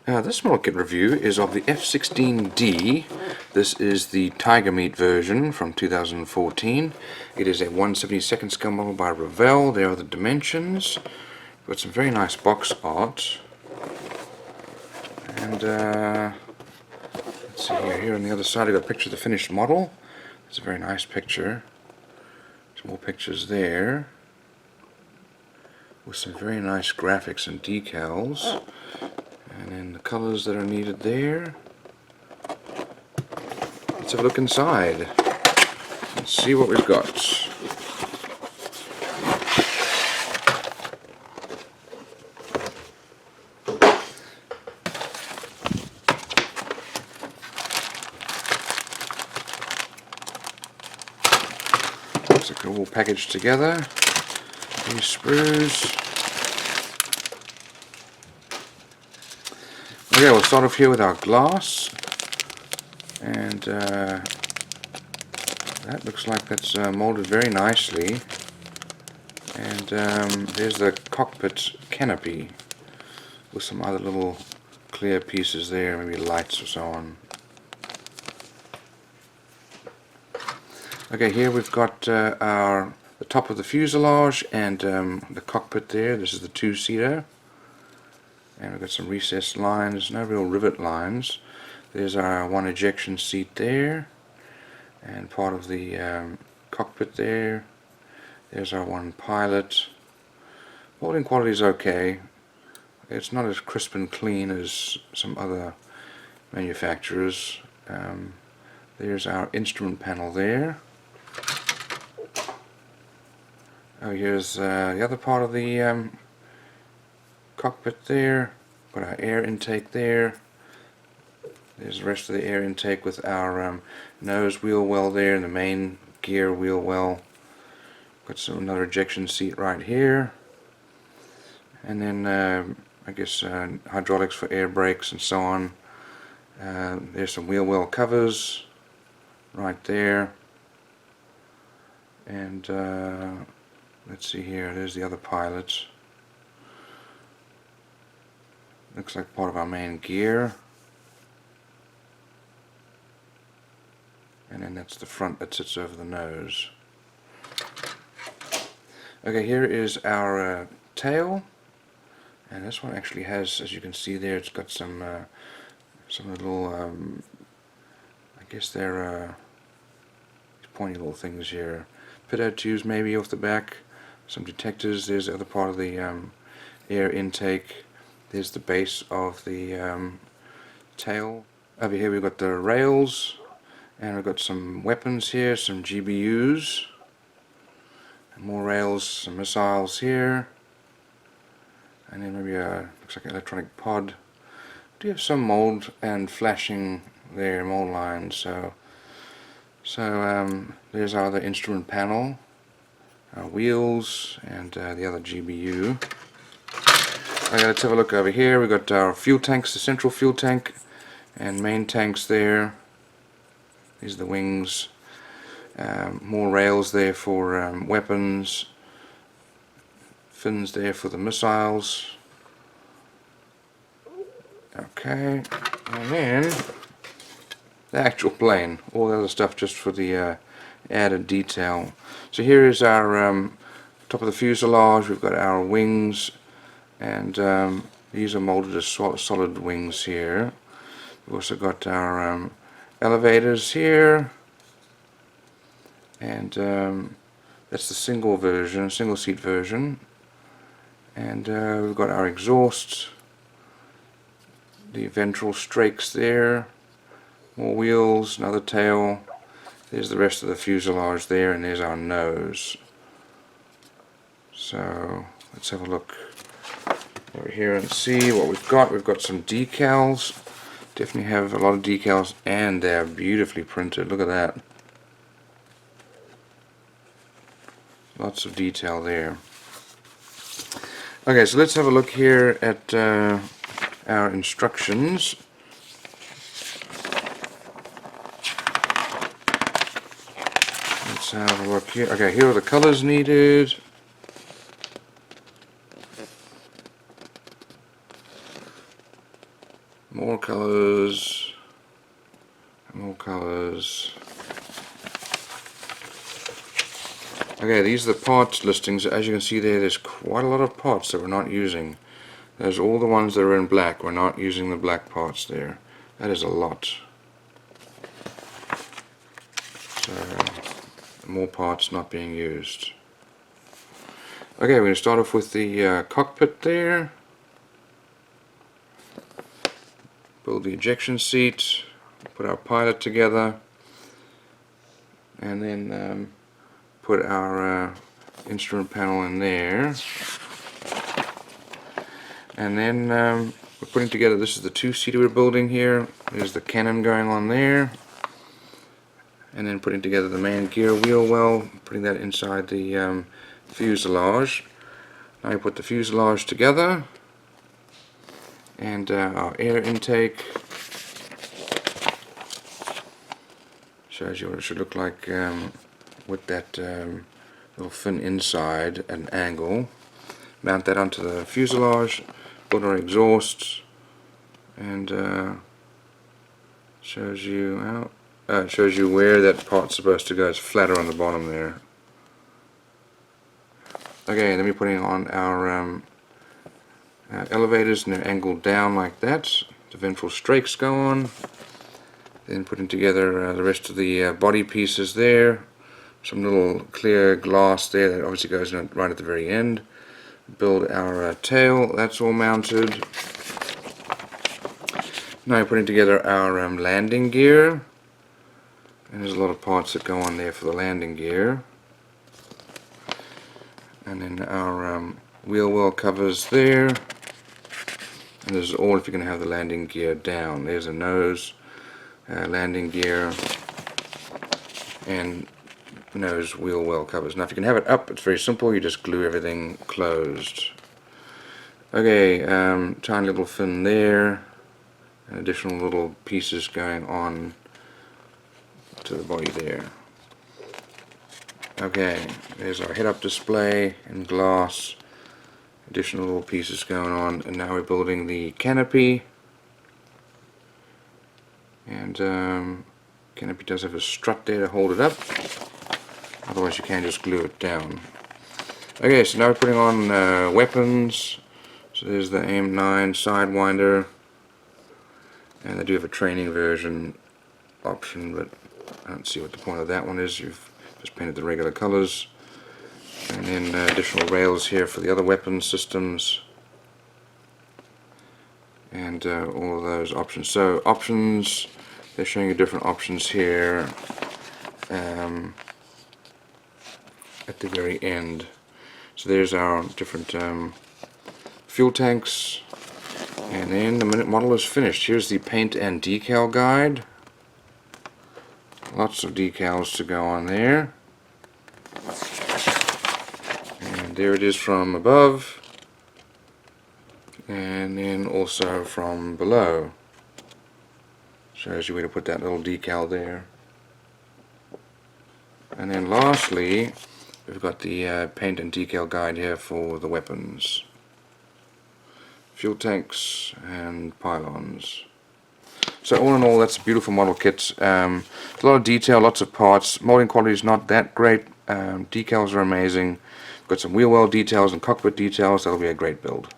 This model kit review is of the F-16D. This is the Tigermeet version from 2014. It is a 1/72 scale model by Revell. There are the dimensions. Got some very nice box art. And let's see here. Here on the other side, I've got a picture of the finished model. It's a very nice picture. Some more pictures there, with some very nice graphics and decals. And then the colors that are needed there. Let's have a look inside and see what we've got. Looks like they're all packaged together. These sprues. Okay, we'll start off here with our glass, and that looks like that's molded very nicely. And there's the cockpit canopy with some other little clear pieces there, maybe lights or so on. Okay, here we've got the top of the fuselage and the cockpit there. This is the two-seater. And we've got some recessed lines, no real rivet lines. There's our one ejection seat there, and part of the cockpit there. There's our one pilot. Molding quality is okay. It's not as crisp and clean as some other manufacturers. There's our instrument panel there. Oh, here's the other part of the cockpit there. Got our air intake there. There's the rest of the air intake with our nose wheel well there and the main gear wheel well. Got another ejection seat right here. And then I guess hydraulics for air brakes and so on. There's some wheel well covers right there. And let's see here, there's the other pilot. Looks like part of our main gear. And then that's the front that sits over the nose. Okay, here is our tail. And this one actually has, as you can see there, it's got some little, I guess they're pointy little things here. Pitot tubes maybe off the back. Some detectors. There's the other part of the air intake. There's the base of the tail. Over here we've got the rails, and we've got some weapons here, some GBUs, and more rails, some missiles here, and then maybe looks like an electronic pod. We do have some mold and flashing there, mold lines. So there's our other instrument panel, our wheels, and the other GBU. Okay, let's have a look over here. We've got our fuel tanks, the central fuel tank and main tanks there. These are the wings. More rails there for weapons. Fins there for the missiles. Okay, and then the actual plane. All the other stuff just for the added detail. So here is our top of the fuselage. We've got our wings. And these are molded as solid wings here. We've also got our elevators here, and that's the single seat version. And we've got our exhaust, the ventral strakes there, more wheels, another tail. There's the rest of the fuselage there, and there's our nose. So let's have a look over here and see what we've got. We've got some decals. Definitely have a lot of decals, and they're beautifully printed. Look at that. Lots of detail there. Okay, so let's have a look here at our instructions. Let's have a look here. Okay, here are the colors needed. more colors, more colors. Okay, these are the parts listings. As you can see there's quite a lot of parts that we're not using. There's all the ones that are in black. We're not using the black parts there. That is a lot. So, more parts not being used. Okay, we're going to start off with the cockpit there. Build the ejection seat. Put our pilot together. And then put our instrument panel in there. And then we're putting together, this is the two-seater we're building here. There's the cannon going on there. And then putting together the main gear wheel well, putting that inside the fuselage. Now we put the fuselage together. And our air intake. Shows you what it should look like with that little fin inside at an angle. Mount that onto the fuselage. Put our exhausts, and shows you out. It shows you where that part's supposed to go. It's flatter on the bottom there. Okay, then we're putting on our elevators, and they're angled down like that. The ventral strakes go on. Then putting together the rest of the body pieces there. Some little clear glass there that obviously goes in right at the very end. Build our tail, that's all mounted. Now we're putting together our landing gear, and there's a lot of parts that go on there for the landing gear. And then our wheel well covers there, and this is all if you're going to have the landing gear down. There's a nose, landing gear, and nose wheel well covers. Now if you can have it up, it's very simple. You just glue everything closed. Okay, tiny little fin there, and additional little pieces going on to the body there. Okay, there's our head-up display and glass. Additional little pieces going on, and now we're building the canopy. And canopy does have a strut there to hold it up. Otherwise you can just glue it down. Okay, so now we're putting on weapons. So there's the AIM-9 Sidewinder. And they do have a training version option, but I don't see what the point of that one is. You've just painted the regular colors. And then additional rails here for the other weapon systems. And all of those options. So options, they're showing you different options here. At the very end. So there's our different fuel tanks, and then the minute model is finished. Here's the paint and decal guide. Lots of decals to go on there, and there it is from above, and then also from below. Shows you where to put that little decal there. And then lastly, we've got the paint and decal guide here for the weapons, fuel tanks and pylons. So all in all, that's a beautiful model kit. A lot of detail, lots of parts. Molding quality is not that great. Decals are amazing. Got some wheel well details and cockpit details. That'll be a great build.